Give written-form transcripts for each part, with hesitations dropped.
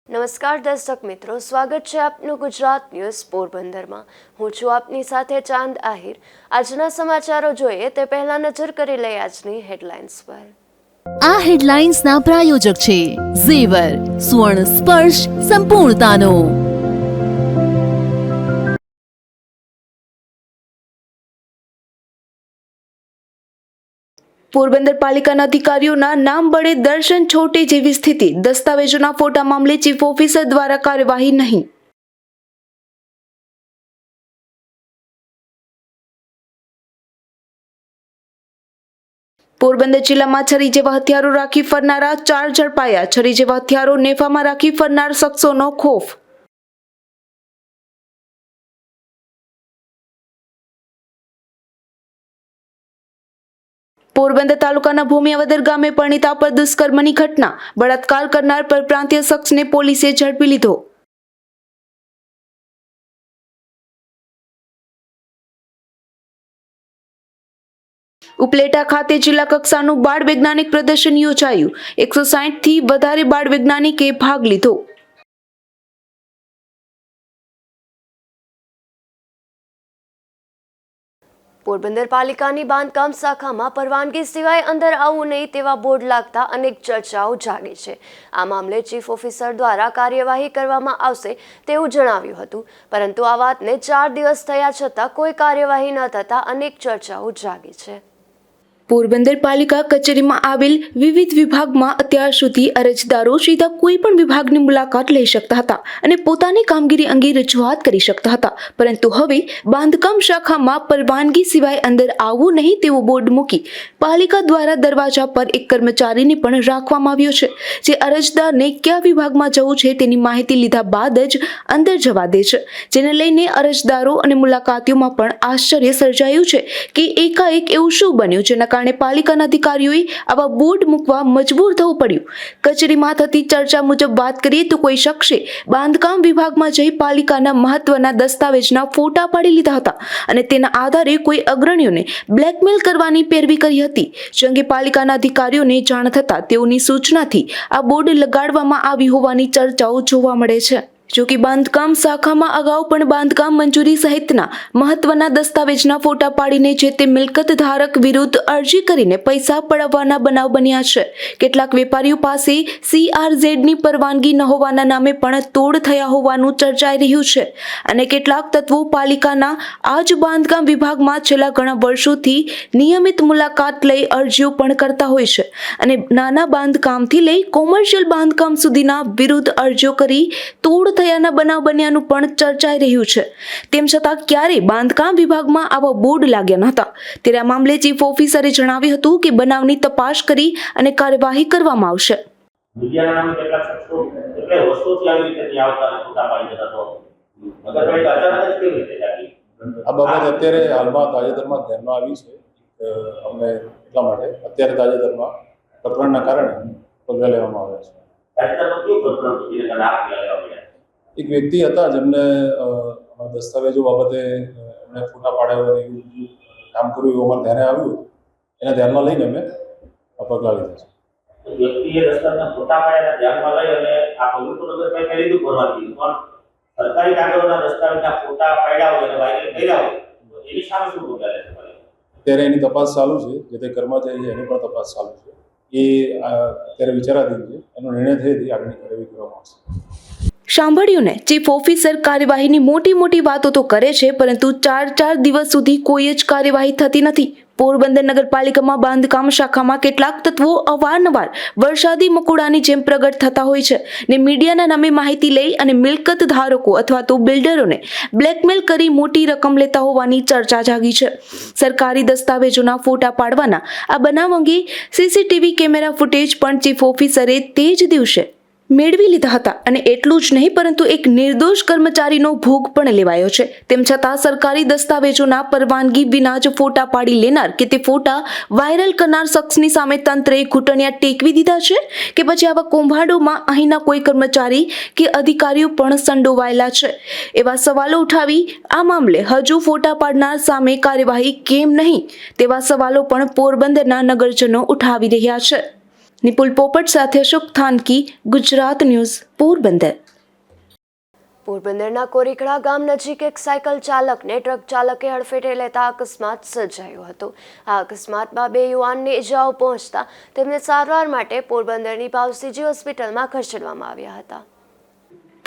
નમસ્કાર દર્શક મિત્રો, સ્વાગત છે આપનું ગુજરાત ન્યૂઝ પોરબંદરમાં। હું છું આપની સાથે ચાંદ આહિર। આજના સમાચારો જોઈએ તે પહેલા નજર કરી લઈએ આજની હેડલાઇન્સ પર। આ હેડલાઇન્સના પ્રાયોજક છે ઝેવર, સ્વર્ણ સ્પર્શ સંપૂર્ણતાનો। પોરબંદર પાલિકાના અધિકારીઓના નામ બળે દર્શન છોટે જેવી સ્થિતિ। દસ્તાવેજોના ફોટા મામલે ચીફ ઓફિસર દ્વારા કાર્યવાહી નહીં। પોરબંદર જિલ્લામાં છરી જેવા હથિયારો રાખી ફરનારા 4 ઝડપાયા। છરી જેવા હથિયારો નેફામાં રાખી ફરનાર શખ્સોનો ખોફ। પોરબંદર તાલુકાના ભૂમિયાવદર ગામે પરણિતા પર દુષ્કર્મની ઘટના। બળાત્કાર કરનાર પરપ્રાંતીય શખ્સને પોલીસે ઝડપી લીધો। ઉપલેટા ખાતે જિલ્લા કક્ષાનું બાળ વૈજ્ઞાનિક પ્રદર્શન યોજાયું। 160 થી વધારે બાળ વૈજ્ઞાનિકે ભાગ લીધો। પોરબંદર પાલિકાની બાંધકામ શાખામાં પરવાનગી સિવાય અંદર આવવું નહીં તેવા બોર્ડ લાગતા અનેક ચર્ચાઓ જાગી છે। આ મામલે ચીફ ઓફિસર દ્વારા કાર્યવાહી કરવામાં આવશે તેવું જણાવ્યું હતું, પરંતુ આ વાતને 4 દિવસ થયા છતાં કોઈ કાર્યવાહી ન થતા અનેક ચર્ચાઓ જાગી છે। પોરબંદર પાલિકા કચેરીમાં આવેલ વિવિધ વિભાગમાં અત્યાર સુધી અરજદારો સીધા કોઈ પણ વિભાગની મુલાકાત લઈ શકતા હતા અને પોતાની કામગીરી અંગે રજૂઆત કરી શકતા હતા, પરંતુ હવે બાંધકામ શાખામાં પરવાનગી સિવાય અંદર આવવું નહીં તેવો બોર્ડ મૂકી પાલિકા દ્વારા દરવાજા પર એક કર્મચારીને પણ રાખવામાં આવ્યો છે, જે અરજદારને કયા વિભાગમાં જવું છે તેની માહિતી લીધા બાદ જ અંદર જવા દે છે, જેને લઈને અરજદારો અને મુલાકાતીઓમાં પણ આશ્ચર્ય સર્જાયું છે કે એકાએક એવું શું બન્યું જેના કારણે પાલિકાના અધિકારીઓએ આવા બોર્ડ મૂકવા મજબૂર થવું પડ્યું। કચેરીમાં થતી ચર્ચા મુજબ વાત કરીએ તો કોઈ શખ્સે બાંધકામ વિભાગમાં જઈ પાલિકાના મહત્વના દસ્તાવેજના ફોટા પાડી લીધા હતા અને તેના આધારે કોઈ અગ્રણીઓને બ્લેકમેલ કરવાની પેરવી કરી હતી, જે અંગે પાલિકાના અધિકારીઓને જાણ થતા તેઓની સૂચનાથી આ બોર્ડ લગાડવામાં આવી હોવાની ચર્ચાઓ જોવા મળે છે। જો કે બાંધકામ શાખામાં અગાઉ પણ બાંધકામ મંજૂરી સહિતના મહત્વના દસ્તાવેજના ફોટા પાડીને જે તે મિલકત ધારક વિરુદ્ધ અરજી કરીને પૈસા પડાવવાના બનાવ બન્યા છે। કેટલાક વેપારીઓ પાસે CRZ ની પરવાનગી ન હોવાના નામે પણ તોડ થયા હોવાનું ચર્ચાઈ રહ્યું છે અને કેટલાક તત્વો પાલિકાના આ જ બાંધકામ વિભાગમાં છેલ્લા ઘણા વર્ષોથી નિયમિત મુલાકાત લઈ અરજીઓ પણ કરતા હોય છે અને નાના બાંધકામથી લઈ કોમર્શિયલ બાંધકામ સુધીના વિરુદ્ધ અરજીઓ કરી તોડ થયાના બનાવ બન્યાનું પણ ચર્ચાઈ રહ્યું છે। તેમ છતાં ક્યારેય બાંધકામ વિભાગમાં આવા બોર્ડ લાગ્યા નહોતા, ત્યારે આ મામલે ચીફ ઓફિસરે જણાવ્યું હતું કે બનાવની તપાસ કરી અને કાર્યવાહી કરવામાં આવશે। આ બાબત અત્યારે હાલમાં તાજેતરમાં ધ્યાનમાં આવી છે। અમને એટલા માટે અત્યારે તાજેતરમાં પ્રકરણના કારણે પગલાં લેવામાં આવ્યા છે। એક વ્યક્તિ હતા જેમને દસ્તાવેજો બાબતે એમણે ફોટા પાડ્યા એવું કામ કર્યું એવું અમારે ધ્યાને આવ્યું, એને ધ્યાનમાં લઈને અમે પગલાં લીધા છે। વ્યક્તિએ દસ્તાવેજના ફોટા પાડ્યા ધ્યાનમાં લઈ અને આ પગલું તો નગરપાલિકાએ લીધું પરવાનગી, પણ સરકારી કાગળોના દસ્તાવેજના ફોટા પાડ્યા હોય અને વાયરલ કર્યા હોય એની સામે શું પગલાં લેશે? અત્યારે એની તપાસ ચાલુ છે, જે તે કર્મચારી છે એની પણ તપાસ ચાલુ છે, એ અત્યારે વિચારાધીન છે, એનો નિર્ણય થયેથી આગળની કાર્યવાહી કરવામાં આવશે। સાંભળ્યું ને, ચીફ ઓફિસર કાર્યવાહીની મોટી વાતો તો કરે છે, પરંતુ 4 દિવસ સુધી કોઈ જ કાર્યવાહી થતી નથી। પોરબંદર નગરપાલિકામાં બાંધકામ શાખામાં કેટલાક તત્વો અવારનવાર વરસાદી મકોડાની જેમ પ્રગટ થતા હોય છે ને મીડિયાના નામે માહિતી લઈ અને મિલકત ધારકો અથવા તો બિલ્ડરોને બ્લેકમેલ કરી મોટી રકમ લેતા હોવાની ચર્ચા જાગી છે। સરકારી દસ્તાવેજોના ફોટા પાડવાના આ બનાવ અંગે CCTV કેમેરા ફૂટેજ પણ ચીફ ઓફિસરે તે જ દિવસે મેળવી લીધા હતા અને એટલું જ નહીં પરંતુ એક નિર્દોષ કર્મચારીનો ભોગ પણ લેવાયો છે। તેમ છતાં સરકારી દસ્તાવેજોના પરવાનગી વિના જ ફોટા પાડી લેનાર કે તે ફોટા વાયરલ કરનાર શખ્સની સામે તંત્રએ ઘૂંટણિયા ટેકવી દીધા છે કે પછી આવા કૌભાંડોમાં અહીંના કોઈ કર્મચારી કે અધિકારીઓ પણ સંડોવાયેલા છે? એવા સવાલો ઉઠાવી આ મામલે હજુ ફોટા પાડનાર સામે કાર્યવાહી કેમ નહીં તેવા સવાલો પણ પોરબંદરના નગરજનો ઉઠાવી રહ્યા છે। નિપુલ પોપટ સાથે અશોક થાનકી, ગુજરાત ન્યૂઝ, પોરબંદર. પોરબંદરના કોરીખડા ગામ નજીક એક સાયકલ ચાલકને ટ્રક ચાલકે હડફેટે લેતા અકસ્માત સર્જાયો હતો. આ અકસ્માતમાં 2 યુવાનને ઇજાઓ પહોંચતા તેમને સારવાર માટે પોરબંદરની ભાવસીજી હોસ્પિટલમાં ખસેડવામાં આવ્યા હતા.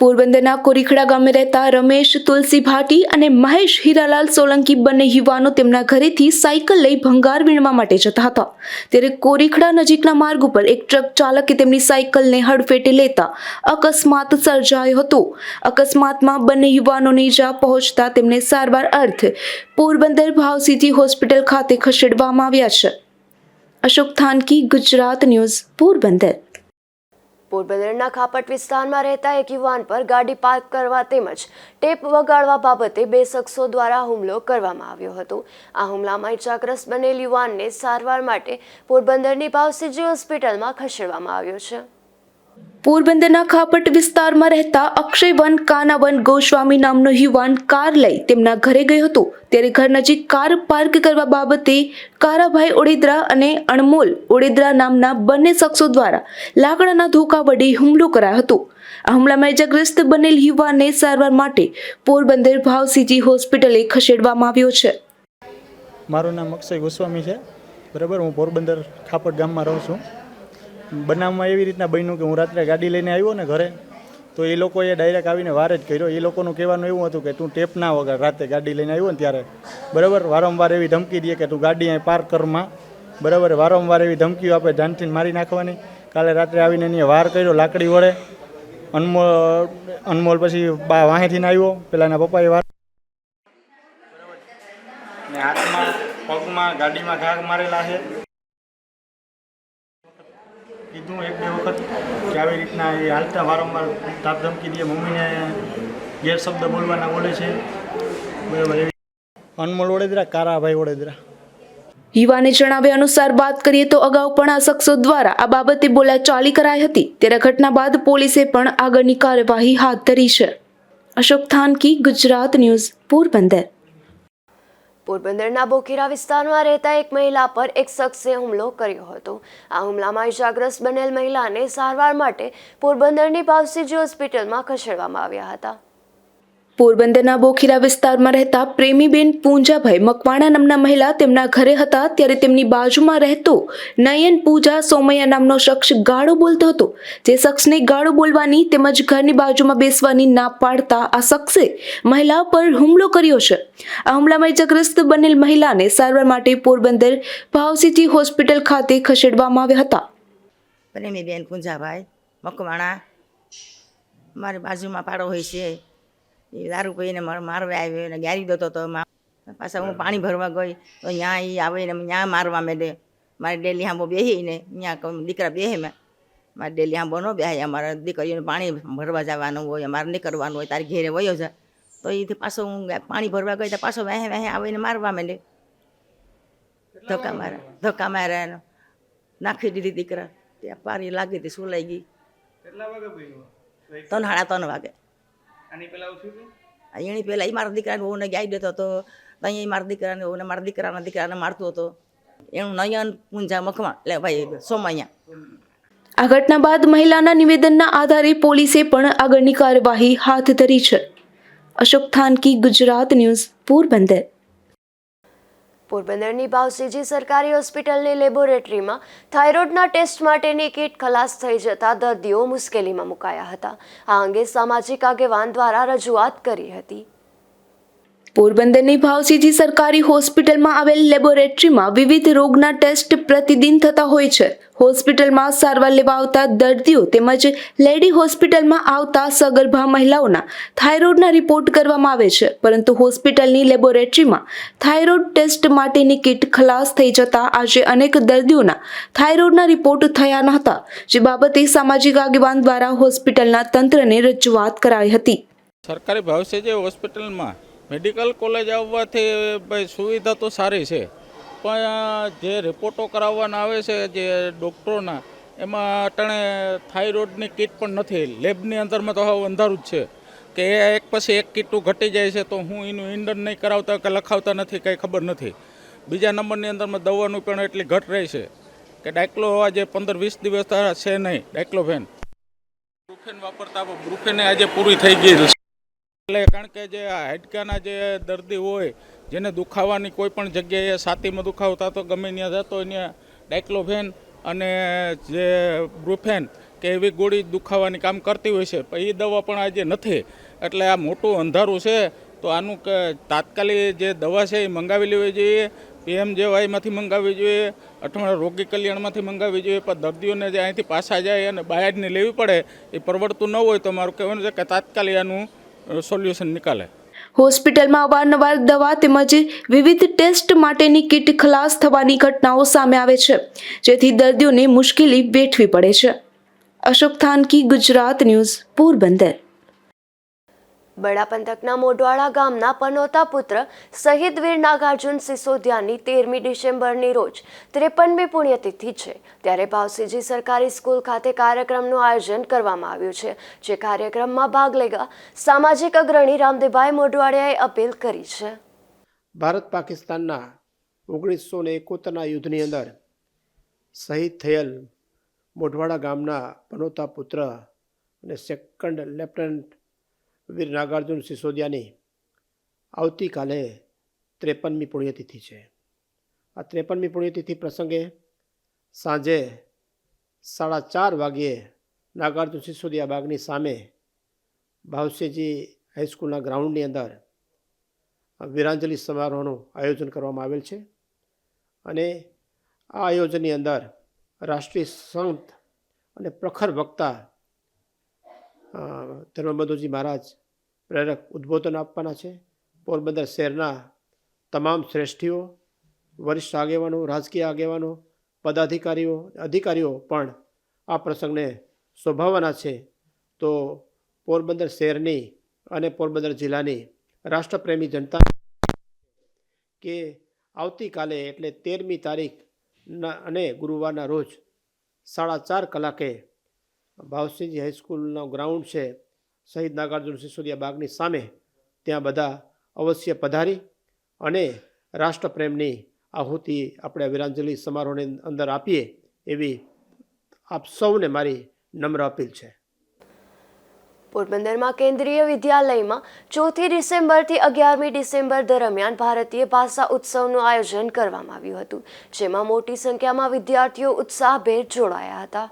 પોરબંદરના કોરીખડા ગામે રહેતા રમેશ તુલસી ભાટી અને મહેશ હીરાલાલ સોલંકી બંને યુવાનો તેમના ઘરેથી સાયકલ લઈ ભંગાર વીણવા માટે જતા હતા. ત્યારે કોરીખડા નજીકના માર્ગ ઉપર એક ટ્રક ચાલકે તેમની સાયકલને હડફેટે લેતા અકસ્માત સર્જાયો હતો. અકસ્માતમાં બંને યુવાનોને ઈજા પહોંચતા તેમને સારવાર અર્થે પોરબંદર ભાવસીજી હોસ્પિટલ ખાતે ખસેડવામાં આવ્યા છે. અશોક થાનકી, ગુજરાત ન્યૂઝ, પોરબંદર. પોરબંદરના ખાપટ વિસ્તારમાં રહેતા એક યુવાન પર ગાડી પાર્ક કરવા તેમજ ટેપ વગાડવા બાબતે 2 શખ્સો દ્વારા હુમલો કરવામાં આવ્યો હતો. આ હુમલામાં ઇજાગ્રસ્ત બનેલ યુવાનને સારવાર માટે પોરબંદરની ભાવસીજી હોસ્પિટલમાં ખસેડવામાં આવ્યો છે. પોરબંદરના ખાપટ વિસ્તારમાં રહેતા અક્ષયવન કાનાવન ગોસ્વામી નામનો યુવાન કાર લઈ તેમના ઘરે ગયો હતો. ત્યારે ઘર નજીક કાર પાર્ક કરવા બાબતે કારાભાઈ ઓડેદરા અને અણમોલ ઓડેદરા નામના બંને શખ્સો દ્વારા લાકડાના ધોકા વડે હુમલો કરાયો હતો. આ હુમલામાં ઇજાગ્રસ્ત બનેલ યુવાનને સારવાર માટે પોરબંદર ભાવસીજી હોસ્પિટલે ખસેડવામાં આવ્યો છે. મારું નામ અક્ષય ગોસ્વામી છે. બરાબર, હું પોરબંદર ખાપટ ગામમાં રહું છું. બનાવમાં એવી રીતના બન્યું કે હું રાત્રે ગાડી લઈને આવ્યો ને ઘરે, તો એ લોકોએ ડાયરેક્ટ આવીને વાર જ કર્યો. એ લોકોનું કહેવાનું એવું હતું કે તું ટેપ ના વગાડ. રાતે ગાડી લઈને આવ્યો ને ત્યારે બરાબર વારંવાર એવી ધમકી દે કે તું ગાડી અહીં પાર્ક કરમાં. બરાબર, વારંવાર એવી ધમકીઓ આપે, જાનથી મારી નાખવાની. કાલે રાત્રે આવીને એને વાર કર્યો લાકડી વડે. અનમોલ પછી વાહેથી આવ્યો, પેલા એના પપ્પાએ વાર ને હાથમાં પગમાં ગાડીમાં ઘા મારેલા છે. કીધું 1-2 વખત કે આવી રીતના એ હાલતા વારંવાર તાપ ધમકી દે, મમ્મીને ગેરશબ્દ બોલવાના બોલે છે. બરાબર, એવી અનમોલ ઓડેદરા, કારાભાઈ ઓડેદરા. યુવાને જણાવ્યા અનુસાર વાત કરીએ તો અગાઉ પણ આ શખ્સો દ્વારા આ બાબતે બોલાચાલી કરાઈ હતી. ત્યારે ઘટના બાદ પોલીસે પણ આગળની કાર્યવાહી હાથ ધરી છે. અશોક થાનકી, ગુજરાત ન્યૂઝ, પોરબંદર. પોરબંદરના બોખીરા વિસ્તારમાં રહેતા એક મહિલા પર એક શખ્સે હુમલો કર્યો હતો. આ હુમલામાં ઇજાગ્રસ્ત બનેલ મહિલાને સારવાર માટે પોરબંદરની ભાવસીજી હોસ્પિટલમાં ખસેડવામાં આવ્યા હતા. પોરબંદરના બોખીરા વિસ્તારમાં રહેતા પ્રેમીબેન પૂંજાભાઈ મકવાણા નામના મહિલા તેમના ઘરે હતા. ત્યારે તેમની બાજુમાં રહેતો નયન પૂજા સોમૈયા નામનો શખ્સ ગાળો બોલતો હતો. જે શખ્સને ગાળો બોલવાની તેમજ ઘરની બાજુમાં બેસવાની ના પાડતા આ શખ્સે મહિલા પર હુમલો કર્યો છે. આ હુમલામાં ઇજાગ્રસ્ત બનેલ મહિલાને સારવાર માટે પોરબંદર ભાવસીજી હોસ્પિટલ ખાતે ખસેડવામાં આવ્યા હતા. પ્રેમીબેન પૂંજાભાઈ મકવાણા મારી બાજુમાં પાડો હોય છે. એ દારૂ પીને મારવા આવ્યો અને ગારી દેતો હતો. પાછા હું પાણી ભરવા ગઈ તો ત્યાં એ આવે ને ત્યાં મારવા માંડે. મારી ડેલી આંબો બેસીને ત્યાં દીકરા બેસે મેં મારી ડેલી આંબો ન બેસે. અમારા દીકરીઓને પાણી ભરવા જવાનું હોય, અમારે નીકળવાનું હોય, તારી ઘેરે વયો જાય. તો એથી પાછો હું પાણી ભરવા ગઈ તો પાછો વહે આવીને મારવા માંડે. ધક્કા માર્યા નાખી દીધી દીકરા. ત્યાં પારી લાગી હતી, સુલાઈ ગઈ. 3:30 વાગે. એની પહેલાં એ મારા દીકરાને બહુને ગાઈ દેતો હતો. અહીંયા મારા દીકરાને બહુને મારા દીકરાને મારતો હતો. એનું નયન પૂંજા મખમાં એટલે ભાઈ સોમૈયા. આ ઘટના બાદ મહિલાના નિવેદનના આધારે પોલીસે પણ આગળની કાર્યવાહી હાથ ધરી છે. અશોક થાનકી, ગુજરાત ન્યૂઝ, પોરબંદર. પોરબંદરની ભાવસીજી સરકારી હોસ્પિટલની લેબોરેટરીમાં થાઇરોઇડના ટેસ્ટ માટેની કીટ ખલાસ થઈ જતા દર્દીઓ મુશ્કેલીમાં મુકાયા હતા. આ અંગે સામાજિક આગેવાન દ્વારા રજૂઆત કરી હતી. પોરબંદરની ભાવસીજી સરકારી હોસ્પિટલમાં આવેલ લેબોરેટરીમાં વિવિધ રોગના ટેસ્ટ પ્રતિદિન થતા હોય છે. હોસ્પિટલમાં સારવાર લેવા આવતા દર્દીઓ તેમજ લેડી હોસ્પિટલમાં આવતા સગર્ભા મહિલાઓના થાઇરોઇડના રિપોર્ટ કરવામાં આવે છે. પરંતુ હોસ્પિટલની લેબોરેટરીમાં થાઇરોઇડ ટેસ્ટ માટેની કીટ ખલાસ થઈ જતા આજે અનેક દર્દીઓના થાઇરોઇડના રિપોર્ટ થયા ન હતા. જે બાબતે સામાજિક આગેવાન દ્વારા હોસ્પિટલના તંત્રને રજૂઆત કરાઈ હતી. સરકારી ભાવસીજી હોસ્પિટલમાં મેડિકલ કોલેજ આવવાથી ભાઈ સુવિધા તો સારી છે, પણ જે રિપોર્ટો કરાવવાના આવે છે જે ડૉક્ટરોના, એમાં અટાણે થાઇરોઇડની કીટ પણ નથી. લેબની અંદરમાં તો હવે અંધારું જ છે કે એક પછી એક કીટું ઘટી જાય છે, તો હું એનું ઇન્ડન નહીં કરાવતા કે લખાવતા નથી, કંઈ ખબર નથી. બીજા નંબરની અંદરમાં દવાનું પણ એટલી ઘટ રહી છે કે ડાયક્લો આજે 15-20 દિવસ છે નહીં ડાયક્લોફેન. બ્રુફેન વાપરતા બ્રુફેન આજે પૂરી થઈ ગઈ છે. એટલે કારણ કે જે હાડકાના જે દર્દી હોય જેને દુખાવાની કોઈ પણ જગ્યાએ છાતીમાં દુખાવો થતો ગમે ત્યાં જતો ત્યાં ડાયક્લોફેન અને જે બ્રુફેન કે એવી ગોળી દુખાવાની કામ કરતી હોય છે, પણ એ દવા પણ આજે નથી. એટલે આ મોટું અંધારું છે. તો આનું તાત્કાલિક જે દવા છે એ મંગાવી લેવી જોઈએ. PMJYમાંથી મંગાવવી જોઈએ, અઠવાડિયા રોગી કલ્યાણમાંથી મંગાવવી જોઈએ. પણ દર્દીઓને જે અહીંથી પાછા જાય અને બહારની લેવી પડે એ પરવડતું ન હોય તો મારું કહેવાનું છે કે તાત્કાલિક આનું સોલ્યુશન નિકાલે. હોસ્પિટલમાં અવારનવાર દવા તેમજ વિવિધ ટેસ્ટ માટેની કીટ ખલાસ થવાની ઘટનાઓ સામે આવે છે, જેથી દર્દીઓને મુશ્કેલી વેઠવી પડે છે. અશોક થાનકી, ગુજરાત ન્યૂઝ, પોરબંદર. બડા પંથકના મોઢવાડા ગામના પનોતા પુત્ર શહીદ વીર નાગાર્જુન સિસોદિયાની 13મી ડિસેમ્બરની રોજ 53મી પુણ્યતિથિ છે. ત્યારે ભાવસીજી સરકારી સ્કૂલ ખાતે કાર્યક્રમનું આયોજન કરવામાં આવ્યું છે. જે કાર્યક્રમમાં ભાગ લેવા સામાજિક અગ્રણી રામદેવભાઈ મોઢવાડિયાએ અપીલ કરી છે. ભારત પાકિસ્તાનના 1971ના યુદ્ધની અંદર શહીદ થયેલ મોઢવાડા ગામના પનોતા પુત્ર અને સેકન્ડ લેફ્ટનન્ટ વીર નાગાર્જુન સિસોદિયાની આવતીકાલે 53મી પુણ્યતિથિ છે. આ 53મી પુણ્યતિથિ પ્રસંગે સાંજે 4:30 વાગ્યે નાગાર્જુન સિસોદિયા બાગની સામે ભાવસીજી હાઈસ્કૂલના ગ્રાઉન્ડની અંદર વીરાંજલિ સમારોહનું આયોજન કરવામાં આવેલ છે. અને આ આયોજનની અંદર રાષ્ટ્રીય સંત અને પ્રખર વક્તા ધર્મબંધુજી મહારાજ પ્રેરક ઉદ્બોધન આપવાના છે. પોરબંદર શહેરના તમામ શ્રેષ્ઠીઓ, વરિષ્ઠ આગેવાનો, રાજકીય આગેવાનો, પદાધિકારીઓ, અધિકારીઓ પણ આ પ્રસંગને શોભાવવાના છે. તો પોરબંદર શહેરની અને પોરબંદર જિલ્લાની રાષ્ટ્રપ્રેમી જનતા કે આવતીકાલે એટલે 13મી તારીખ અને ગુરુવારના રોજ 4:30 કલાકે ભાવસીજી હાઈસ્કૂલનો ગ્રાઉન્ડ છે શહીદ નાગાર્જુન સિસોદિયા બાગની સામે, ત્યાં બધા અવશ્ય પધારી અને રાષ્ટ્રપ્રેમની આહુતિ આપણે વીરાંજલિ સમારોહની અંદર આપીએ એવી આપ સૌને મારી નમ્ર અપીલ છે. પોરબંદરમાં કેન્દ્રીય વિદ્યાલયમાં 4મી ડિસેમ્બરથી 11મી ડિસેમ્બર દરમિયાન ભારતીય ભાષા ઉત્સવનું આયોજન કરવામાં આવ્યું હતું, જેમાં મોટી સંખ્યામાં વિદ્યાર્થીઓ ઉત્સાહભેર જોડાયા હતા.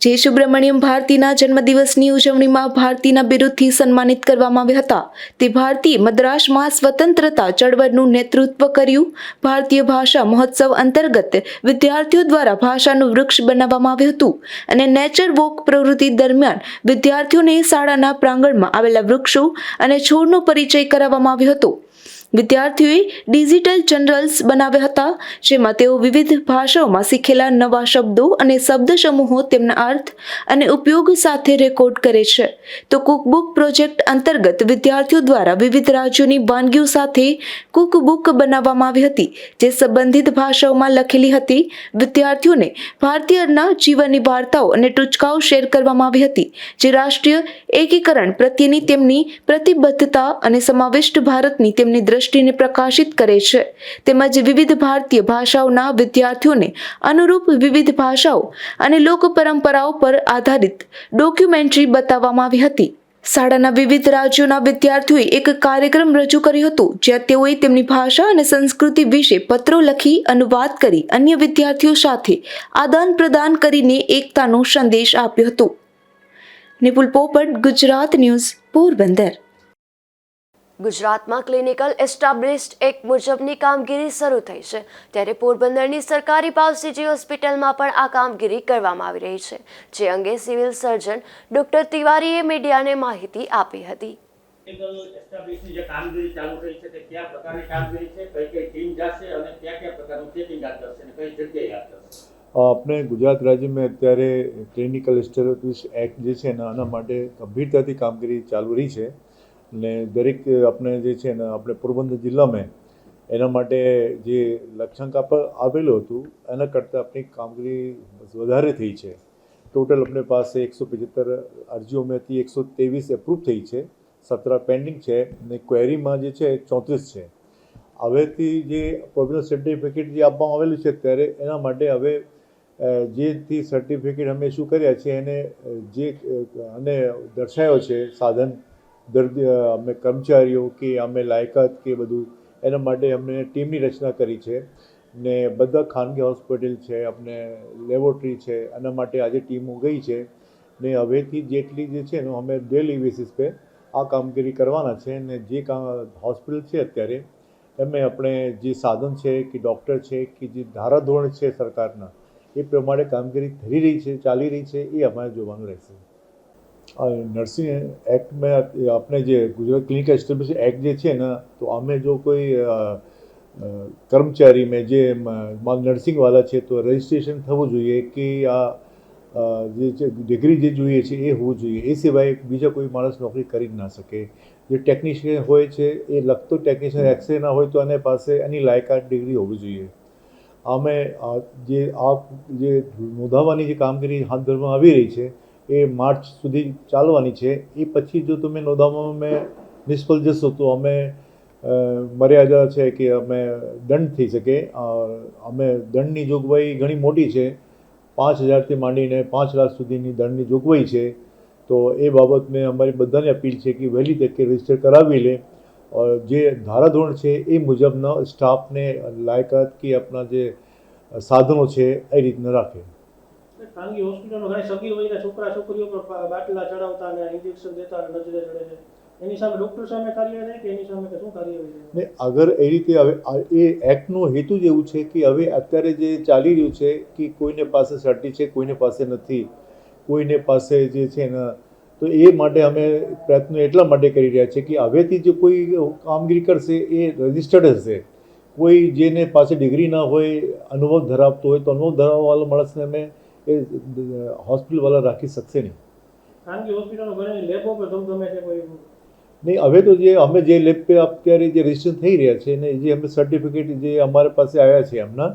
જે સુબ્રમણ્યમ ભારતીના જન્મદિવસની ઉજવણીમાં ભારતીના બિરુદથી સન્માનિત કરવામાં આવ્યા હતા. તે ભારતીય મદ્રાસમાં સ્વતંત્રતા ચળવળનું નેતૃત્વ કર્યું. ભારતીય ભાષા મહોત્સવ અંતર્ગત વિદ્યાર્થીઓ દ્વારા ભાષાનું વૃક્ષ બનાવવામાં આવ્યું હતું અને નેચર વોક પ્રવૃત્તિ દરમિયાન વિદ્યાર્થીઓને શાળાના પ્રાંગણમાં આવેલા વૃક્ષો અને છોડનો પરિચય કરાવવામાં આવ્યો હતો. વિદ્યાર્થીઓએ ડિજિટલ જર્નલ્સ બનાવ્યા હતા, જેમાં તેઓ વિવિધ ભાષાઓમાં શીખેલા નવા શબ્દો અને શબ્દ સમૂહો, તેમના અર્થ અને ઉપયોગ સાથે રેકોર્ડ કરે છે. તો કુકબુક પ્રોજેક્ટ અંતર્ગત વિદ્યાર્થીઓ દ્વારા વિવિધ રાજ્યોની વાનગીઓ સાથે કુકબુક બનાવવામાં આવી હતી, જે સંબંધિત ભાષાઓમાં લખેલી હતી. વિદ્યાર્થીઓને ભારતીયના જીવનની વાર્તાઓ અને ટૂચકાઓ શેર કરવામાં આવી હતી, જે રાષ્ટ્રીય એકીકરણ પ્રત્યેની તેમની પ્રતિબદ્ધતા અને સમાવિષ્ટ ભારતની તેમની દ્રષ્ટિને પ્રકાશિત કરે છે. તેમજ વિવિધ ભારતીય ભાષાઓના વિદ્યાર્થીઓને અનુરૂપ વિવિધ ભાષાઓ અને લોક પરંપરાઓ પર આધારિત ડોક્યુમેન્ટરી બતાવવામાં આવી હતી. શાળાના વિવિધ રાજ્યોના વિદ્યાર્થીઓએ એક કાર્યક્રમ રજૂ કર્યો હતો, જ્યાં તેઓએ તેમની ભાષા અને સંસ્કૃતિ વિશે પત્રો લખી અનુવાદ કરી અન્ય વિદ્યાર્થીઓ સાથે આદાન પ્રદાન કરીને એકતાનો સંદેશ આપ્યો હતો. નિપુલ પોપટ, ગુજરાત ન્યૂઝ, પોરબંદર. ગુજરાતમાં ક્લિનિકલ એસ્ટાબ્લિશ્ડ એક્ટ મુજબની કામગીરી શરૂ થઈ છે, ત્યારે પોરબંદરની સરકારી ભાવસીજી હોસ્પિટલમાં પણ આ કામગીરી કરવામાં આવી રહી છે, જે અંગે સિવિલ સર્જન ડોક્ટર તિવારીએ મીડિયાને માહિતી આપી હતી. ક્લિનિકલ એસ્ટાબ્લિશની જે કામગીરી ચાલુ થઈ છે તે કયા પ્રકારની કામગીરી છે, કઈ ટીમ જશે અને કયા પ્રકારનું ચેકિંગ હાથ ધરશે અને કઈ જગ્યાએ હાથ ધરશે? આપણે ગુજરાત રાજ્યમાં અત્યારે ક્લિનિકલ એસ્ટાબ્લિશ્ડ એક્ટ જે છે ને આના માટે ગંભીરતાથી કામગીરી ચાલુ રહી છે. ને દરેક આપણે જે છે ને આપણે પોરબંદર જિલ્લામાં એના માટે જે લક્ષ્યાંક આવેલું હતું એના કરતાં આપણી કામગીરી વધારે થઈ છે. ટોટલ આપણે પાસે 175 અરજીઓમાંથી 123 એપ્રૂવ થઈ છે, 17 પેન્ડિંગ છે ને ક્વેરીમાં જે છે 34 છે. હવેથી જે પ્રોવિઝનલ સર્ટિફિકેટ જે આપવામાં આવેલું છે ત્યારે એના માટે હવે જેથી સર્ટિફિકેટ અમે શું કર્યા છે એને જે અને દર્શાવ્યો છે સાધન દર્દી અમે કર્મચારીઓ કે અમે લાયકાત કે બધું એના માટે અમને ટીમની રચના કરી છે ને બધા ખાનગી હોસ્પિટલ છે આપણે લેબોરેટરી છે એના માટે આજે ટીમો ગઈ છે ને હવેથી જેટલી જે છે ને અમે ડેલી બેસિસ પે આ કામગીરી કરવાના છે ને જે હોસ્પિટલ છે અત્યારે એમાં આપણે જે સાધન છે કે ડૉક્ટર છે કે જે ધારાધોરણ છે સરકારના એ પ્રમાણે કામગીરી થઈ રહી છે ચાલી રહી છે એ અમારે જોવાનું રહેશે. નર્સિંગ એક્ટમાં આપણે જે ગુજરાત ક્લિનિકલ એસ્ટાબ્લિશમેન્ટ એક્ટ જે છે ને તો અમે જો કોઈ કર્મચારી મેં જે નર્સિંગવાળા છે તો રજિસ્ટ્રેશન થવું જોઈએ કે આ જે ડિગ્રી જે જોઈએ છે એ હોવું જોઈએ. એ સિવાય બીજા કોઈ માણસ નોકરી કરી જ ના શકે. જે ટેકનિશિયન હોય છે એ લગતો ટેકનિશિયન એક્સરે ના હોય તો એની પાસે એની લાયકાત ડિગ્રી હોવી જોઈએ. અમે જે નોંધાવવાની જે કામગીરી હાથ ધરવામાં આવી રહી છે એ માર્ચ સુધી ચાલવાની છે. એ પછી જો તમે નોંધાવવામાં અમે નિષ્ફળ જશો તો અમે મર્યાદા છે કે અમે દંડ થઈ શકે. અમે દંડની જોગવાઈ ઘણી મોટી છે, 5,000થી માંડીને 5 લાખ સુધીની દંડની જોગવાઈ છે. તો એ બાબત મેં અમારી બધાને અપીલ છે કે વહેલી તકે રજીસ્ટર કરાવી લે. જે ધારાધોરણ છે એ મુજબના સ્ટાફને લાયકાત કે આપણા જે સાધનો છે એ રીતના રાખે. ખાનગી હોસ્પિટલો ઘણી સગીર વયના છોકરા છોકરીઓ પર બાટલા ચડાવતા અને ઇન્જેક્શન દેતા નજરે ચડે છે, એની સામે ડૉક્ટર સામે કાર્યવાહી થાય કે એની સામે શું કાર્યવાહી થાય? ને અગર એ રીતે હવે એ એક્ટનો હેતુ જ એવું છે કે હવે અત્યારે જે ચાલી રહ્યું છે કે કોઈને પાસે સર્ટી છે, કોઈને પાસે નથી, કોઈને પાસે જે છે ને, તો એ માટે અમે પ્રયત્નો એટલા માટે કરી રહ્યા છીએ કે હવેથી જો કોઈ કામગીરી કરશે એ રજિસ્ટર્ડ હશે. કોઈ જેને પાસે ડિગ્રી ના હોય, અનુભવ ધરાવતો હોય તો અનુભવ ધરાવવાવાળા માણસને અમે એ હોસ્પિટલવાળા રાખી શકશે નહીં. ખાનગી હોસ્પિટલો ઘણી લેબો પર ધમધમે છે કોઈ નહીં. હવે તો જે અમે જે લેબ પે અત્યારે જે રજિસ્ટર થઈ રહ્યા છે ને જે અમે સર્ટિફિકેટ જે અમારી પાસે આવ્યા છે એમના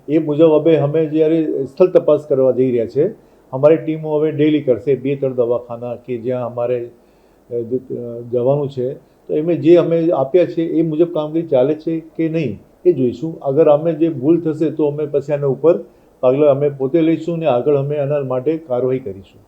એ મુજબ હવે અમે જ્યારે સ્થળ તપાસ કરવા જઈ રહ્યા છે. અમારી ટીમો હવે ડેલી કરશે 2-3 દવાખાના કે જ્યાં અમારે જવાનું છે. તો એમાં જે અમે આપ્યા છે એ મુજબ કામગીરી ચાલે છે કે નહીં એ જોઈશું. અગર અમે જે ભૂલ થશે તો અમે પછી આના ઉપર પગલાં અમે પોતે લઈશું ને આગળ અમે આના માટે કાર્યવાહી કરીશું.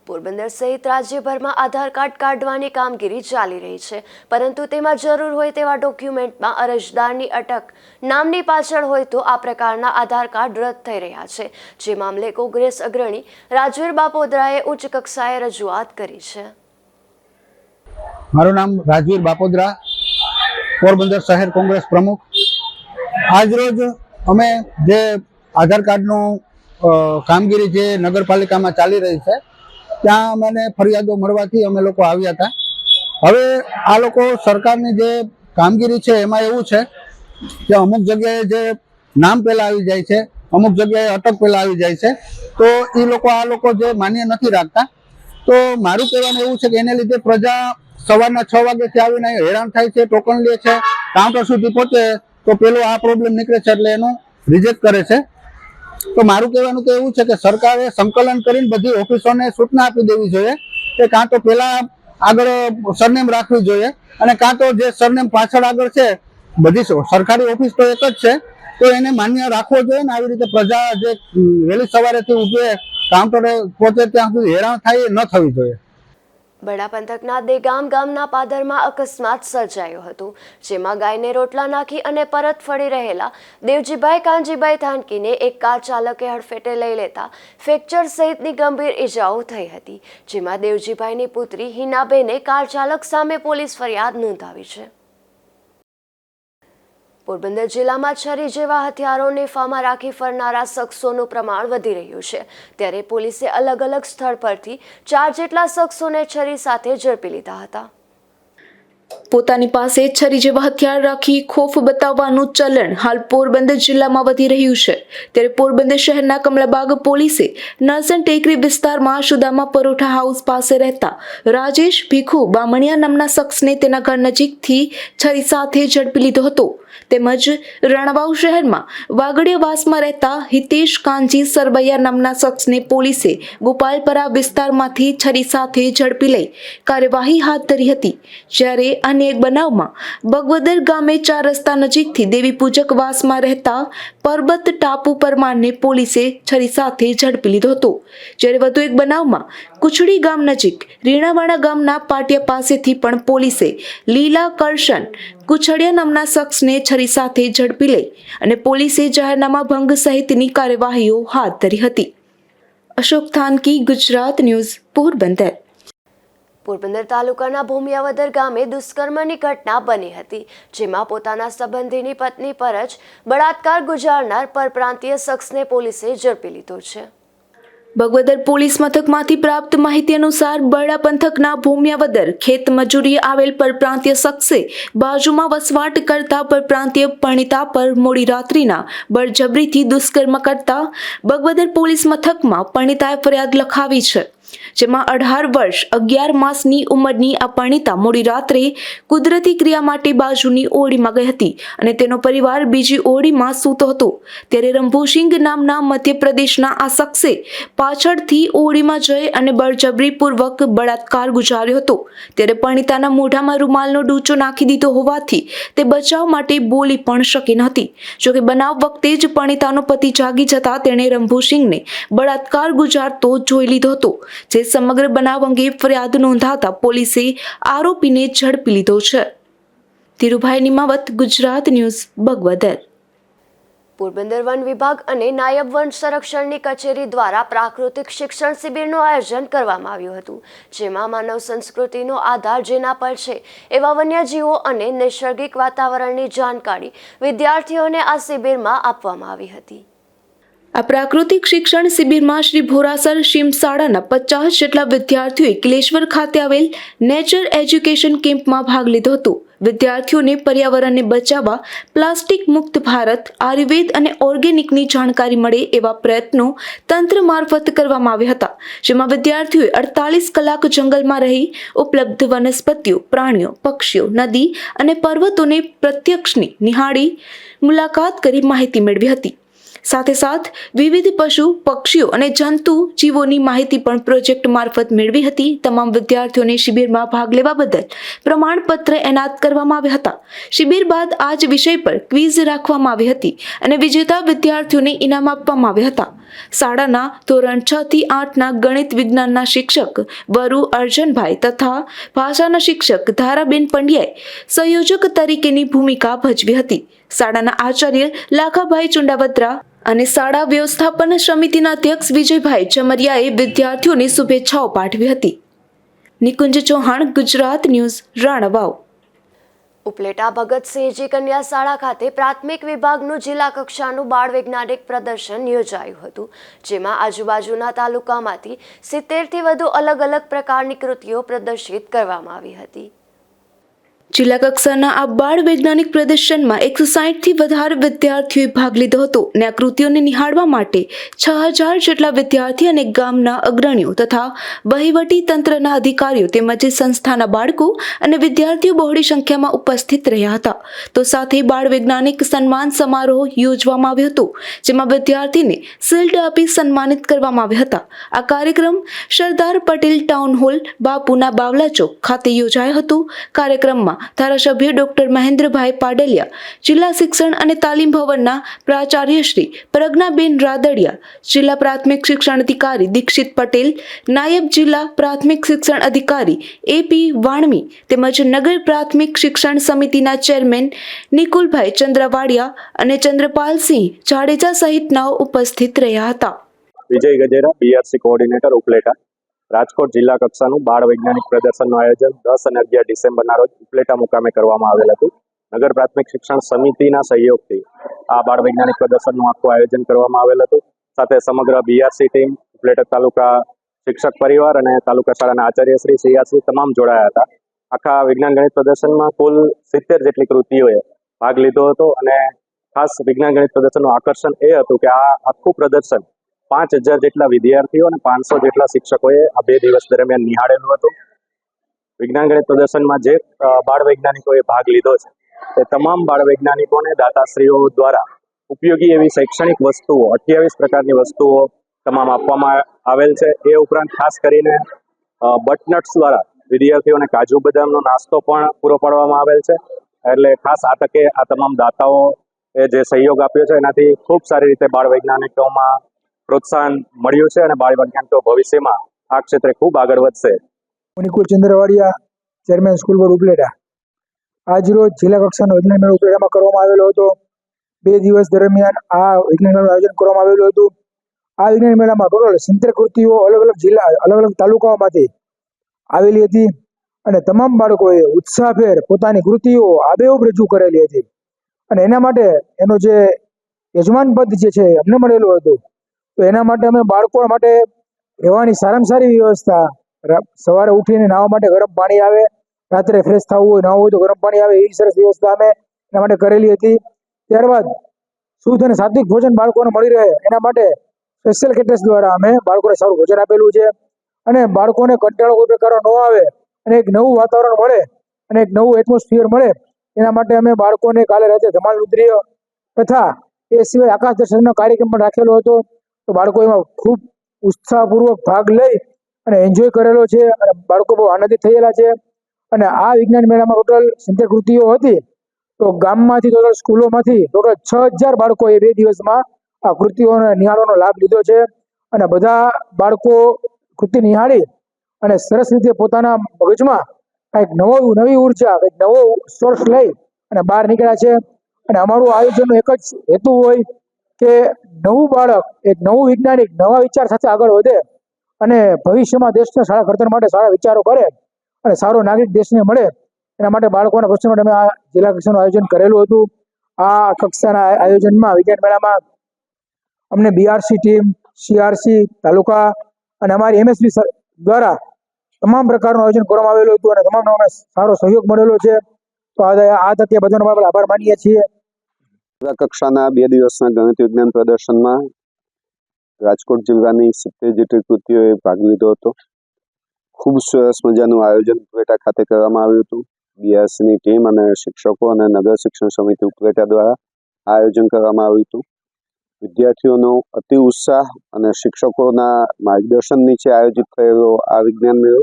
પોરબંદર સહિત રાજ્યભરમાં આધાર કાર્ડ કાઢવાની કામગીરી ચાલી રહી છે, પરંતુ તેમાં જરૂર હોય તેવા ડોક્યુમેન્ટમાં અરજદારની અટક નામની પાછળ હોય તો આ પ્રકારના આધાર કાર્ડ રદ થઈ રહ્યા છે. જે મામલે કોંગ્રેસ અગ્રણી રાજવીર બાપોદરાએ ઉચ્ચ કક્ષાએ રજૂઆત કરી છે. મારું નામ રાજવીર બાપોદરા, પોરબંદર શહેર કોંગ્રેસ પ્રમુખ. આજરોજ અમે જે આધાર કાર્ડનું કામગીરી જે નગરપાલિકામાં ચાલી રહી છે ત્યાં મને ફરિયાદો મળવાથી અમે લોકો આવ્યા હતા. હવે આ લોકો સરકારની જે કામગીરી છે એમાં એવું છે કે અમુક જગ્યાએ જે નામ પહેલાં આવી જાય છે, અમુક જગ્યાએ અટક પહેલાં આવી જાય છે, તો એ લોકો આ લોકો જે માન્ય નથી રાખતા. તો મારું કહેવાનું એવું છે કે એને લીધે પ્રજા સવારના 6 વાગ્યાથી આવીને હેરાન થાય છે, ટોકન લે છે, કાઉન્ટર સુધી પહોંચે તો પેલો આ પ્રોબ્લેમ નીકળે છે એટલે એનું રિજેક્ટ કરે છે. તો મારું કહેવાનું તો એવું છે કે સરકારે સંકલન કરીને બધી ઓફિસોને સૂચના આપી દેવી જોઈએ કે કાં તો પેલા આગળ સરનેમ રાખવી જોઈએ અને કાં તો જે સરનેમ પાછળ આગળ છે, બધી સરકારી ઓફિસ તો એક જ છે તો એને માન્ય રાખવો જોઈએ ને આવી રીતે પ્રજા જે વહેલી સવારેથી ઉભે કાઉન્ટરે પહોંચે ત્યાં સુધી હેરાન થાય એ ન થવી જોઈએ. બડા પંથકના દેગામ ગામના પાદરમાં અકસ્માત સર્જાયો હતો, જેમાં ગાયને રોટલા નાખી અને પરત ફરી રહેલા દેવજીભાઈ કાનજીભાઈ થાનકીને એક કાર ચાલકે હડફેટે લઈ લેતા ફ્રેક્ચર સહિતની ગંભીર ઇજાઓ થઈ હતી. જેમાં દેવજીભાઈની પુત્રી હિનાબેને કાર ચાલક સામે પોલીસ ફરિયાદ નોંધાવી છે. પોરબંદર જિલ્લામાં છરી જેવા હથિયારોને ફામાં રાખી ફરનારા શખ્સોનું પ્રમાણ વધી રહ્યું છે, ત્યારે પોલીસે અલગ અલગ સ્થળ પરથી 4 જેટલા શખ્સોને છરી સાથે ઝડપી લીધા હતા. પોતાની પાસે છરી જેવા હથિયાર રાખી ખોફ બતાવવાનું ચલણ હાલ પોરબંદર જિલ્લામાં વધી રહ્યું છે. ત્યારે પોરબંદર શહેરના કમલાબાગ પોલીસે નરસણ ટેકરી વિસ્તારમાં સુદામા પરોઠા હાઉસ પાસે રહેતા રાજેશ ભીખુ બામણિયા નામના શખ્સને તેના ઘર નજીકથી છરી સાથે ઝડપી લીધો હતો. તેમજ રણવાવ શહેરમાં વાગડિયાવાસમાં રહેતા હિતેશ કાનજી સરવૈયા નામના શખ્સને પોલીસે ગોપાલપરા વિસ્તારમાંથી છરી સાથે ઝડપી લઈ કાર્યવાહી હાથ ધરી હતી. જ્યારે અન્ય અન્ય એક બનાવમાં બગવદર ગામે 4 રસ્તા નજીકથી દેવી પૂજક વાસમાં રહેતા પરબત ટાપુ પરમારને પોલીસે છરી સાથે ઝડપી લીધો હતો. જ્યારે વધુ એક બનાવમાં કુછડી ગામ નજીક રીણાવાડા ગામના પાટિયા પાસેથી પણ પોલીસે લીલા કરશન કુછડિયા નામના શખ્સને છરી સાથે ઝડપી લઈ અને પોલીસે જાહેરનામા ભંગ સહિતની કાર્યવાહીઓ હાથ ધરી હતી. અશોક થાનકી, ગુજરાત ન્યૂઝ, પોરબંદર. પોરબંદર તાલુકાના ભૂમિયાવદર ગામે દુષ્કર્મની ઘટના બની હતી, જેમાં પોતાના સંબંધીની પત્ની પર જ બળાત્કાર ગુજારનાર પરપ્રાંતીય શખ્સને પોલીસે ઝડપી લીધો છે. બગવદર પોલીસ મથકમાંથી પ્રાપ્ત માહિતી અનુસાર બરડા પંથકના ભૂમિયાવદર ખેત મજૂરીએ આવેલ પરપ્રાંતીય શખ્સે બાજુમાં વસવાટ કરતા પરપ્રાંતીય પરણિતા પર મોડી રાત્રિના બળજબરીથી દુષ્કર્મ કરતા બગવદર પોલીસ મથકમાં પરણિતાએ ફરિયાદ લખાવી છે. જેમાં 18 વર્ષ 11 માસની ઉંમરની આ પરણિતા મોડી રાત્રે કુદરતી ક્રિયા માટે બાજુની ઓરડીમાં ગઈ હતી અને તેનો પરિવાર બીજી ઓરડીમાં સૂતો હતો. ત્યારે રંભુસિંગ નામના મધ્યપ્રદેશના આ શખ્સે પાછળથી ઓરડીમાં જઈ અને બળજબરીપૂર્વક બળાત્કાર ગુજાર્યો હતો. ત્યારે પરણિતાના મોઢામાં રૂમાલનો ડૂચો નાખી દીધો હોવાથી તે બચાવ માટે બોલી પણ શકી નહોતી. જોકે બનાવ વખતે જ પરણિતાનો પતિ જાગી જતા તેણે રંભુસિંગને બળાત્કાર ગુજારતો જોઈ લીધો હતો. જે સમગ્ર બનાવ અંગે ફરિયાદ નોંધાતા પોલીસે આરોપીને ઝડપી લીધો છે. ધીરુભાઈ નિમાવત, ગુજરાત ન્યૂઝ, બગવદર. પોરબંદર વન વિભાગ અને નાયબ વન સંરક્ષણની કચેરી દ્વારા પ્રાકૃતિક શિક્ષણ શિબિરનું આયોજન કરવામાં આવ્યું હતું, જેમાં માનવ સંસ્કૃતિનો આધાર જેના પર છે એવા વન્યજીવો અને નૈસર્ગિક વાતાવરણની જાણકારી વિદ્યાર્થીઓને આ શિબિરમાં આપવામાં આવી હતી. આ પ્રાકૃતિક શિક્ષણ શિબિરમાં શ્રી ભોરાસર શિમ શાળાના 50 જેટલા વિદ્યાર્થીઓએ કિલેશ્વર ખાતે આવેલ નેચર એજ્યુકેશન કેમ્પમાં ભાગ લીધો હતો. વિદ્યાર્થીઓને પર્યાવરણને બચાવવા, પ્લાસ્ટિક મુક્ત ભારત, આયુર્વેદ અને ઓર્ગેનિકની જાણકારી મળે એવા પ્રયત્નો તંત્ર મારફત કરવામાં આવ્યા હતા. જેમાં વિદ્યાર્થીઓએ 48 કલાક જંગલમાં રહી ઉપલબ્ધ વનસ્પતિઓ, પ્રાણીઓ, પક્ષીઓ, નદી અને પર્વતોને પ્રત્યક્ષની નિહાળી મુલાકાત કરી માહિતી મેળવી હતી. સાથે વિવિધ પશુ, પક્ષીઓ અને જંતુ જીવોની માહિતી પણ પ્રોજેક્ટ મારફત મેળવી હતી. તમામ વિદ્યાર્થીઓને શિબિરમાં ભાગ લેવા બદલ પ્રમાણપત્ર એનાયત કરવામાં આવ્યા હતા. શિબિર બાદ આ જ વિષય પર ક્વિઝ રાખવામાં આવી હતી અને વિજેતા વિદ્યાર્થીઓને ઇનામ આપવામાં આવ્યા હતા. શાળાના ધોરણ 6 થી 8ના ગણિત વિજ્ઞાનના શિક્ષક વરુ અર્જનભાઈ તથા ભાષાના શિક્ષક ધારાબેન પંડ્યાએ સંયોજક તરીકેની ભૂમિકા ભજવી હતી. શાળાના આચાર્ય લાખાભાઈ ચુંડાવત્રા અને શાળા વ્યવસ્થાપન સમિતિના અધ્યક્ષ વિજયભાઈ ચમરિયાએ વિદ્યાર્થીઓને શુભેચ્છાઓ પાઠવી હતી. નિકુંજ ચૌહાણ, ગુજરાત ન્યૂઝ, રાણાવાવ. ઉપલેટા ભગતસિંહજી કન્યા શાળા ખાતે પ્રાથમિક વિભાગનું જિલ્લા કક્ષાનું બાળ વૈજ્ઞાનિક પ્રદર્શન યોજાયું હતું, જેમાં આજુબાજુના તાલુકામાંથી 70થી વધુ અલગ અલગ પ્રકારની કૃતિઓ પ્રદર્શિત કરવામાં આવી હતી. જિલ્લા કક્ષાના આ બાળ વૈજ્ઞાનિક પ્રદર્શનમાં 160થી વધારે વિદ્યાર્થીઓએ ભાગ લીધો હતો અને આ કૃતિઓને નિહાળવા માટે 6000 જેટલા વિદ્યાર્થી અને ગામના અગ્રણીઓ તથા વહીવટી તંત્રના અધિકારીઓ તેમજ સંસ્થાના બાળકો અને વિદ્યાર્થીઓ બહોળી સંખ્યામાં ઉપસ્થિત રહ્યા હતા. તો સાથે બાળ વૈજ્ઞાનિક સન્માન સમારોહ યોજવામાં આવ્યો હતો, જેમાં વિદ્યાર્થીને શિલ્ડ આપી સન્માનિત કરવામાં આવ્યા હતા. આ કાર્યક્રમ સરદાર પટેલ ટાઉન હોલ, બાપુના બાવલા ચોક ખાતે યોજાયો હતો. કાર્યક્રમમાં ધારાસભ્ય ડોક્ટર મહેન્દ્રભાઈ પાડલિયા, જિલ્લા શિક્ષણ અને તાલીમ ભવનના પ્રાચાર્ય શ્રી પ્રજ્ઞાબેન રાદડિયા, જિલ્લા પ્રાથમિક શિક્ષણ અધિકારી દીક્ષિત પટેલ, નાયબ જિલ્લા પ્રાથમિક શિક્ષણ અધિકારી એપી વાણમી તેમજ નગર પ્રાથમિક શિક્ષણ સમિતિના ચેરમેન નિકુલભાઈ ચંદ્રવાડિયા અને ચંદ્રપાલસિંહ જાડેજા સહિતનાઓ ઉપસ્થિત રહ્યા હતા. વિજય ગજેરા, બીઆરસી કોઓર્ડિનેટર, ઉપલેટા. રાજકોટ જિલ્લા કક્ષાનું બાળ વૈજ્ઞાનિક પ્રદર્શનનું આયોજન 10 અને 11 ડિસેમ્બરના રોજ ઉપલેટા મુકામે કરવામાં આવેલ હતું. નગર પ્રાથમિક શિક્ષણ સમિતિના સહયોગથી આ બાળ વૈજ્ઞાનિક પ્રદર્શનનું આખું આયોજન કરવામાં આવેલ હતું. સાથે સમગ્ર બીઆરસી ટીમ, ઉપલેટા તાલુકા શિક્ષક પરિવાર અને તાલુકા શાળાના આચાર્યશ્રી, સીઆરસી તમામ જોડાયા હતા. આખા વિજ્ઞાન ગણિત પ્રદર્શનમાં કુલ 70 જેટલી કૃતિઓએ ભાગ લીધો હતો અને ખાસ વિજ્ઞાન ગણિત પ્રદર્શનનું આકર્ષણ એ હતું કે આ આખું પ્રદર્શન 5000 જેટલા વિદ્યાર્થીઓ અને 500 જેટલા શિક્ષકોએ આ 2 દિવસ દરમિયાન નિહાળેલું હતું. વિજ્ઞાન ગણિત પ્રદર્શનમાં જે બાળ વૈજ્ઞાનિકોએ ભાગ લીધો છે તે તમામ બાળ વૈજ્ઞાનિકોને દાતાશ્રીઓ દ્વારા ઉપયોગી એવી શૈક્ષણિક વસ્તુઓ 28 પ્રકારની વસ્તુઓ તમામ આપવામાં આવેલ છે. એ ઉપરાંત ખાસ કરીને બટનટ્સ દ્વારા વિદ્યાર્થીઓને કાજુ બદામનો નાસ્તો પણ પૂરો પાડવામાં આવેલ છે. એટલે ખાસ આ તકે આ તમામ દાતાઓ એ જે સહયોગ આપ્યો છે એનાથી ખૂબ સારી રીતે બાળ વૈજ્ઞાનિકોમાં પ્રોત્સાહન મળ્યું છે અને બાળ વૈજ્ઞાનિકો ભવિષ્યમાં આ ક્ષેત્રે ખૂબ આગળ વધશે. Nikul Chandravadiya, chairman school board Upleta. આજરોજ જિલ્લા કક્ષાનો વિજ્ઞાન મેળો ઉપલેટામાં કરવામાં આવેલો હતો. 2 દિવસ દરમિયાન આ વિજ્ઞાન મેળાનું આયોજન કરવામાં આવેલું હતું. આ વિજ્ઞાન મેળામાં ટોટલ 70 કૃતિઓ અલગ અલગ જિલ્લા અલગ અલગ તાલુકાઓમાંથી આવેલી હતી અને તમામ બાળકોએ ઉત્સાહભેર પોતાની કૃતિઓ આબેહૂબ રજૂ કરેલી હતી. અને એના માટે એનો જે યજમાન પદ જે છે અમને મળેલું હતું, તો એના માટે અમે બાળકો માટે રહેવાની સારામાં સારી વ્યવસ્થા, સવારે ઉઠીને નાહવા માટે ગરમ પાણી આવે, રાત્રે ફ્રેશ થવું હોય નાહવું હોય તો ગરમ પાણી આવે, એવી સરસ વ્યવસ્થા અમે એના માટે કરેલી હતી. ત્યારબાદ શુદ્ધ અને સાત્વિક ભોજન બાળકોને મળી રહે એના માટે સ્પેશિયલ કેટર્સ દ્વારા અમે બાળકોને સારું ભોજન આપેલું છે. અને બાળકોને કંટાળો કોઈ પ્રકારનો ન આવે અને એક નવું વાતાવરણ મળે અને એક નવું એટમોસ્ફિયર મળે એના માટે અમે બાળકોને કાલે રાતે ધમાલ નૃત્ય તથા એ સિવાય આકાશ દર્શનનો કાર્યક્રમ પણ રાખેલો હતો. તો બાળકો એમાં ખૂબ ઉત્સાહપૂર્વક ભાગ લઈ અને એન્જોય કરેલો છે અને બાળકો બહુ આનંદિત થયેલા છે. અને આ વિજ્ઞાન મેળામાં ટોટલ 70 કૃતિઓ હતી. તો ગામમાંથી ટોટલ સ્કૂલોમાંથી ટોટલ 6000 બાળકોએ 2 દિવસમાં આ કૃતિઓને નિહાળવાનો લાભ લીધો છે. અને બધા બાળકો કૃતિ નિહાળી અને સરસ રીતે પોતાના મગજમાં કંઈક નવી ઉર્જા, કંઈક નવો સોર્સ લઈ અને બહાર નીકળ્યા છે. અને અમારું આયોજનનો એક જ હેતુ હોય કે નવું બાળક, એક નવું વૈજ્ઞાનિક નવા વિચાર સાથે આગળ વધે અને ભવિષ્યમાં દેશના સારા ઘડતર માટે સારા વિચારો કરે અને સારો નાગરિક દેશને મળે. એના માટે બાળકોના પ્રશ્નો માટે અમે આ જિલ્લા કક્ષાનું આયોજન કરેલું હતું. આ કક્ષાના આયોજનમાં વિજ્ઞાન મેળામાં અમને બીઆરસી ટીમ, સીઆરસી તાલુકા અને અમારી એમએસબી દ્વારા તમામ પ્રકારનું આયોજન કરવામાં આવેલું હતું અને તમામનો અમને સારો સહયોગ મળેલો છે. તો આ તકે બધાનો આપણે આભાર માનીએ છીએ. જિલ્લા કક્ષાના 2 દિવસના ગણિત વિજ્ઞાન પ્રદર્શનમાં રાજકોટ જિલ્લાની 70 જેટલી કૃતિઓએ ભાગ લીધો હતો. ખૂબ સરસ મજાનું આયોજન ઉપલેટા ખાતે કરવામાં આવ્યું હતું. બીઆરસીની ટીમ અને શિક્ષકો અને નગર શિક્ષણ સમિતિ ઉપલેટા દ્વારા આયોજન કરવામાં આવ્યું હતું. વિદ્યાર્થીઓનો અતિ ઉત્સાહ અને શિક્ષકોના માર્ગદર્શન નીચે આયોજિત થયેલો આ વિજ્ઞાન મેળો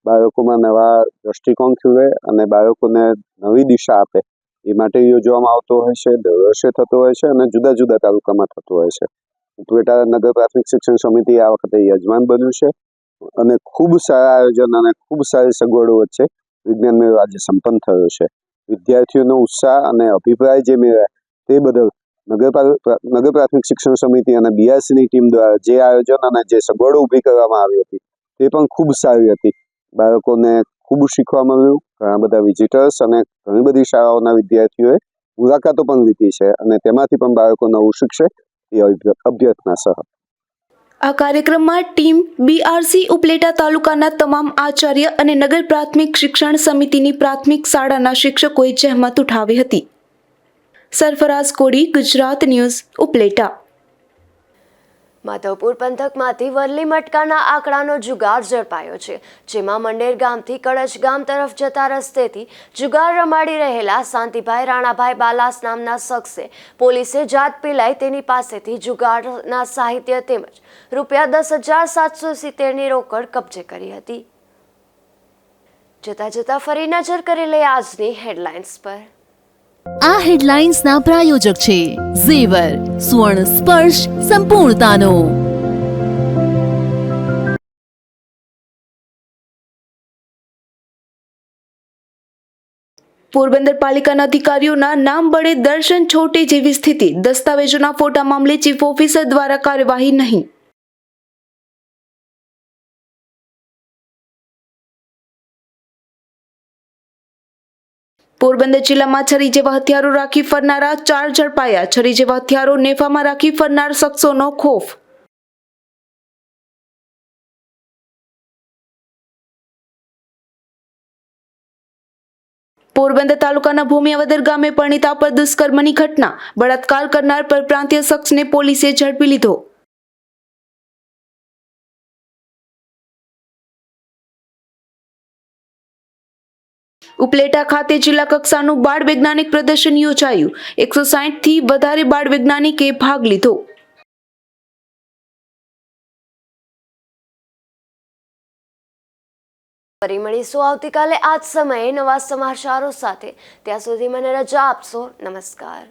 બાળકોમાં નવા દ્રષ્ટિકોણ ખીલે અને બાળકોને નવી દિશા આપે એ માટે યોજવામાં આવતો હોય છે. દર વર્ષે થતો હોય છે અને જુદા જુદા તાલુકામાં થતો હોય છે. ઉપલેટા નગર પ્રાથમિક શિક્ષણ સમિતિ આ વખતે યજમાન બન્યું છે અને ખૂબ સારા આયોજન અને ખૂબ સારી સગવડો વચ્ચે વિજ્ઞાન મેળો આજે સંપન્ન થયો છે. વિદ્યાર્થીઓનો ઉત્સાહ અને અભિપ્રાય જે મેળવ્યા તે બદલ નગર પ્રાથમિક શિક્ષણ સમિતિ અને બીઆરસીની ટીમ દ્વારા જે આયોજન અને જે સગવડો ઊભી કરવામાં આવી હતી તે પણ ખૂબ સારી હતી. બાળકોને ખૂબ શીખવા મળ્યું. ઘણા બધા વિઝિટર્સ અને ઘણી બધી શાળાઓના વિદ્યાર્થીઓએ મુલાકાતો પણ લીધી છે અને તેમાંથી પણ બાળકો નવું શીખશે એ અભ્યર્થના સહ. આ કાર્યક્રમમાં ટીમ બીઆરસી ઉપલેટા તાલુકાના તમામ આચાર્ય અને નગર પ્રાથમિક શિક્ષણ સમિતિની પ્રાથમિક શાળાના શિક્ષકોએ જહેમત ઉઠાવી હતી. સરફરાઝ કોડી, ગુજરાત ન્યૂઝ, ઉપલેટા. માધવપુર પંથકમાંથી વરલી મટકાના આંકડાનો જુગાર ઝડપાયો છે, જેમાં મંડેર ગામથી કડચ ગામ તરફ જતા રસ્તેથી જુગાર રમાડી રહેલા શાંતિભાઈ રાણાભાઈ બાલાસ નામના શખ્સે પોલીસે જાત પીલાઈ તેની પાસેથી જુગારના સાહિત્ય તેમજ ₹10,770ની રોકડ કબજે કરી હતી. જતા ફરી નજર કરી લઈએ આજની હેડલાઇન્સ પર. આ હેડલાઇન્સના પ્રાયોજક છે ઝેવર, સુવર્ણ સ્પર્શ સંપૂર્ણતાનો. પોરબંદર પાલિકાના અધિકારીઓના નામ બળે દર્શન છોટે જેવી સ્થિતિ. દસ્તાવેજોના ફોટા મામલે ચીફ ઓફિસર દ્વારા કાર્યવાહી નહીં. પોરબંદર જિલ્લામાં છરી જેવા હથિયારો રાખી ફરનારા 4 ઝડપાયા. છરી જેવા હથિયારો નેફામાં રાખી ફરનાર શખ્સોનો ખોફ. પોરબંદર તાલુકાના ભૂમિયાવદર ગામે પરણિતા પર દુષ્કર્મની ઘટના. બળાત્કાર કરનાર પરપ્રાંતીય શખ્સને પોલીસે ઝડપી લીધો. ઉપલેટા ખાતે જિલ્લા કક્ષાનું બાળ વૈજ્ઞાનિક પ્રદર્શન યોજાયું. 160થી વધારે બાળ વૈજ્ઞાનિકે ભાગ લીધો. ફરી મળીશું આવતીકાલે આ જ સમયે નવા સમાચારો સાથે. ત્યાં સુધી મને રજા આપશો. નમસ્કાર.